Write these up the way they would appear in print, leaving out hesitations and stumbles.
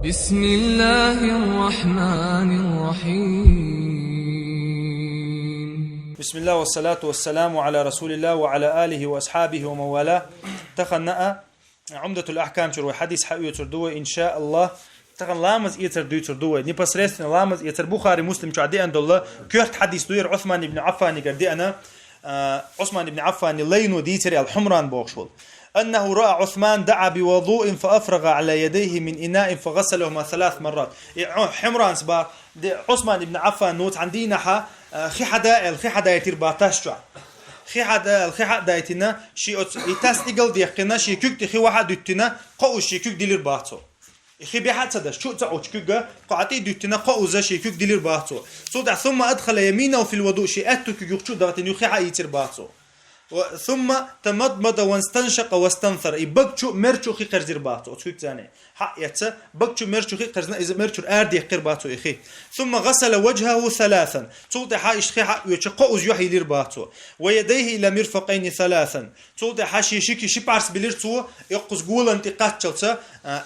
بسم الله الرحمن الرحيم. بسم الله والصلاة والسلام على رسول الله وعلى آله وأصحابه وموالاه. تخنأ عمدة الأحكام تروي حديث حقيقي تردوه إن شاء الله. تخن لامز يتردو تردوه نبصريستنا لامز يتر بخاري مسلم تعدي عند الله كيرت حديث دوير عثمان بن عفان قردي أنا عثمان بن عفان لينو ديتري الحمران بوخشول أنه رأى عثمان دعا بوضوء فأفرغ على يديه من إناء فغسلهما 3 مرات. حمران سبا عثمان بن عفان نوت عندنا خي حدا يتر باتاشوا خي حدا يتنا شي يتاس إقل ديقنا شي كوك خي واحد يتنا قو شي كوك ديلير باتو خي بيحد سدش شو تعو كوك قعتي ديتنا قو ذا شي كوك ديلير باتو صدع ثم أدخل يمينه في الوضوء شي أتو كوك شو دغتن يخي يتر باتو ثم تمضمض واستنشق واستنثر يبقشو مرشو خي قرزير باتو تشوك ثاني حق يتس بقشو مرشو خي قرزنا اذا مرشو اردي قر باتو اخي ثم غسل وجهه 3 توضي حاش خي حق يشقو يحي لير باتو ويديه الى مرفقين 3 توضي حاشي شيكي شي بارس بليرتو يقص قول انتقاتشلتا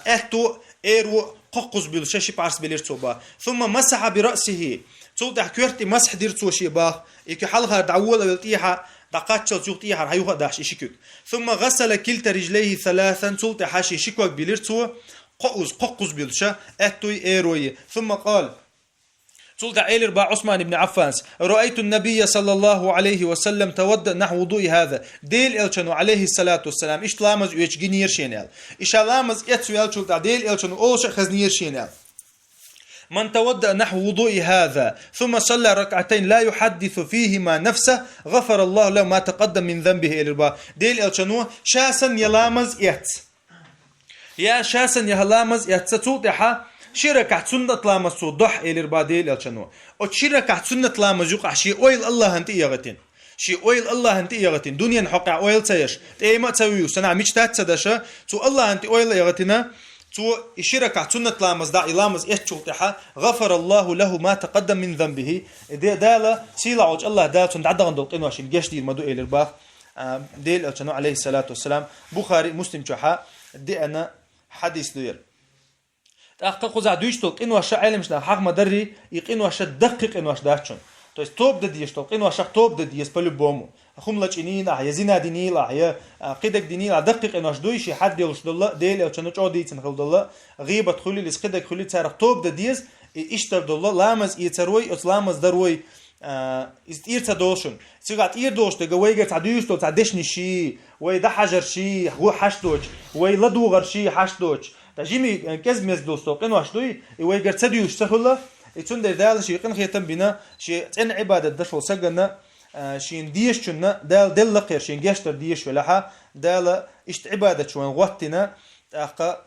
اتو ايرو ققص بالشي بارس بليرتو با ثم مسح براسه توضي كيرتي مسح ديرتو شي با يكي حلها دعول التيحه دقاتشل زوقتي هر هيوها داش إشيكوك ثم غسل كلتا رجليه 3 سلطة حاشي شيكوك بليرتو ققز بلشا أتوي إيروي ثم قال سلطة إيلر با عثمان بن عفان رأيت النبي صلى الله عليه وسلم تودى نحو وضوء هذا ديل إلشانو عليه الصلاة والسلام إيش لامز ويش جنير شينال إيش لامز يتسو يلشلت ديل إلشانو أولش خزنير شينال من تودأ نحو وضوء هذا ثم صلى ركعتين لا يحدث فيهما نفسه غفر الله له ما تقدم من ذنبه إلى الباء ديل الشنو شاسا يلامز يت يا شاسا يلامز يت ستوضح شركة سنة لامز صدح إلى الباء ديل الشنو أو شركة سنة لامز يقع شيء أويل الله أنت يغتين شيء أويل الله أنت يغتين دنيا حقع أويل تيش تيما تسويه سنة مش تاتسدشة تو الله أنت أويل يغتنا تو إشرك سنة لامز دا إلامز إشتوتها غفر الله له ما تقدم من ذنبه دالا سيلا عوج الله دال تند عدا غندل قين واشين جيش دي المدو إلى الباخ ديل أتنو عليه الصلاة والسلام بخاري مسلم جوحا دي أنا حديث دوير تأخذ قزع دويشتو قين واشا علمش دا حق مدري يقين واشا دقيق إن واش داشون تو است توب دديش قين واشا توب دديس بلو بومو خملش إنيلا يزينا دينيلا يا قدك دينيلا دقيق إنه دويشي حد يلش الله ديل أو كانوا عادي تنخل الله غيبة خلي لس قدك خلي تعرف توب دديز إشتر الله لامز يتروي أو لامز دروي إستير تدوشن سيقعد إير دوش تجوي جت عديش تو تعدشني شيء ويدا حجر شيء هو حشدوش ويلدو غر شيء حشدوش تجيمي كذب مزدوستو قنوا حشدوي ويجر تديوش سهلا يتون دال شيء قن خيتم بنا شيء إن عبادة دشوا سجنا شين ديش كنا دال لقير شين جشتر ديش ولاها دال إشت عبادة شوان غوتنا أخا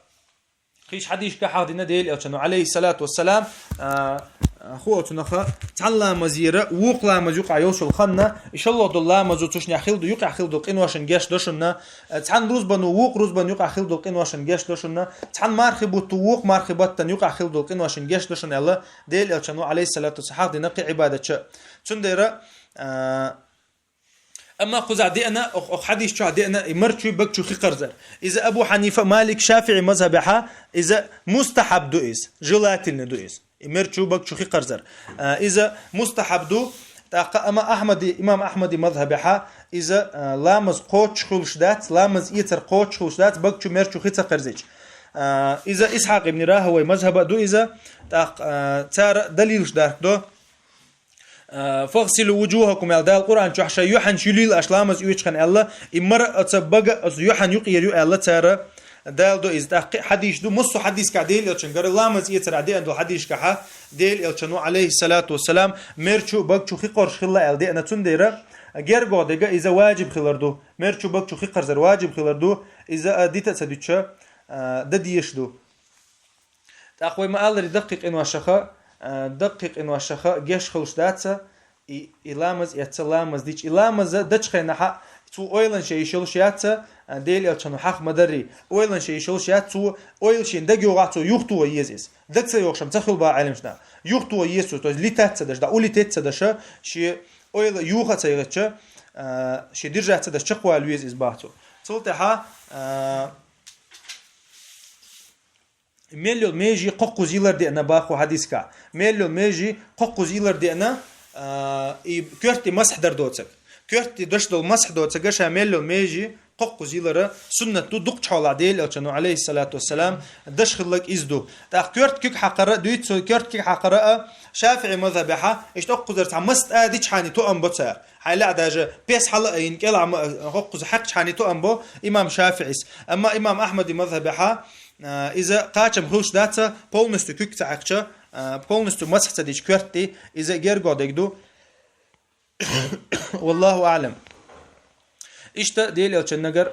خيش حديش كحاضنا ديل أو كانوا عليه الصلاة والسلام أخواتنا خا تعلم مزيرة وقلا مزوق عيوش الخنا إن شاء الله الله مزوتوش نخيل يقع خيل دقين واشن جش دشنا تعن روزبن ووق روزبن يقع خيل دقين واشن جش دشنا تعن مرخبوت ووق مرخبات يقع خيل دقين واشن جش دشنا الله ديل أو كانوا عليه الصلاة والسلام نقي عبادة شا تندرة أما خذ عدينا أو حديث شو عدينا يمرتشوا بكتشوا خي قرزر إذا أبو حنيفة مالك شافعي مذهبها إذا مستحب دوئس جلاتين دوئس يمرتشوا بكتشوا خي قرزر إذا مستحب دو أما أحمد إمام أحمد مذهبها إذا لامز قوتش خلشدات لامز يتر قوتش خلشدات بكتشوا مرتشوا خي تقرزج إذا إسحاق ابن راهوي مذهب دو إذا تار دليلش دار دو فاغسلوا وجوهكم يا دال القرآن شو حشا يوحن شليل أشلامز يوشخن الله إمر أتبقى يوحن يقير يو الله ترى دال دو إز حديث دو مصو حديث كعديل يلشن قال لامز يتر عديل دو حديث كحا ديل يلشنو عليه الصلاة والسلام مرشو بقشو خيقر خلا يلدي أنا تنديره جرجو دقة إذا واجب خلردو مرشو بقشو خيقر زر واجب خلردو إذا ديت سديتشا دديش دو تأخوي ما الله يدقق إنه الشخاء دقيق إنه الشخاء جيش خلص داتسا إلامز يتسلامز ديش إلامز دتش خينها تو أويلن شيء يشلش ياتسا ديل يلشانو حق مدري أويلن شيء يشلش ياتسو أويل شيء دقيو غاتو يختو ويزيز دكسا يوخشم تخل با علمشنا يختو ويزيز تو ليتاتسا دش دا أولي تاتسا دش شيء أويل يوخا تيغتش شيء درجاتسا دش چقوا الويز إزباتو تلتها مليون ميجي قوق زيلر دي أنا باخو حديثك مليون ميجي قوق زيلر دي أنا كرتي مسح دردوتك كرتي دشدل مسح دوتك شا مليون ميجي قوق زيلر سنة دق تشاول ديل أو عليه الصلاة والسلام دشخل لك إزدو تا كرت كيك حقرأ دويت كرت كيك حقرأ شافعي مذهبها إيش تقدر تعمست ديش حاني تو أم بتسار حيلا داج بيس حلقة ينقل عم قوق حق حاني تو أم بو إمام شافعي أما إمام أحمد مذهبها إذا قاچم خوش داتا полностью كيك تعقشة полностью مسح تديش كرتي إذا غير قادقدو والله أعلم إشتا ديل الچنگر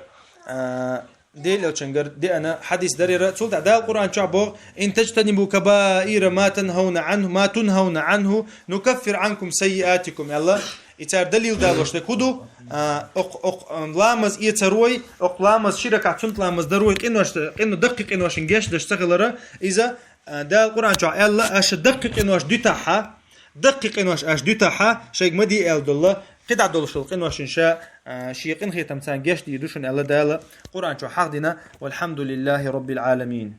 ديل الچنگر دي أنا حديث دريرة تقول ده القرآن شعبه إن تجتنبوا كبائر ما تنهون عنه نكفر عنكم سيئاتكم يلا إتار دليل دالوش تكودو لامز إيتروي لامز شركة تنت لامز دروي إنه دقيق إنه عشان جيش دشتغلره إذا ده القرآن شعب يلا أش دقيق إنه عش دتاحة دقيق إنه عش دتاحة شيء مدي ألد الله قد عدل شلق إنه عشان شاء شيء إن خيتم سان جيش دي دوشن الله داله قرآن شعب حقنا والحمد لله رب العالمين.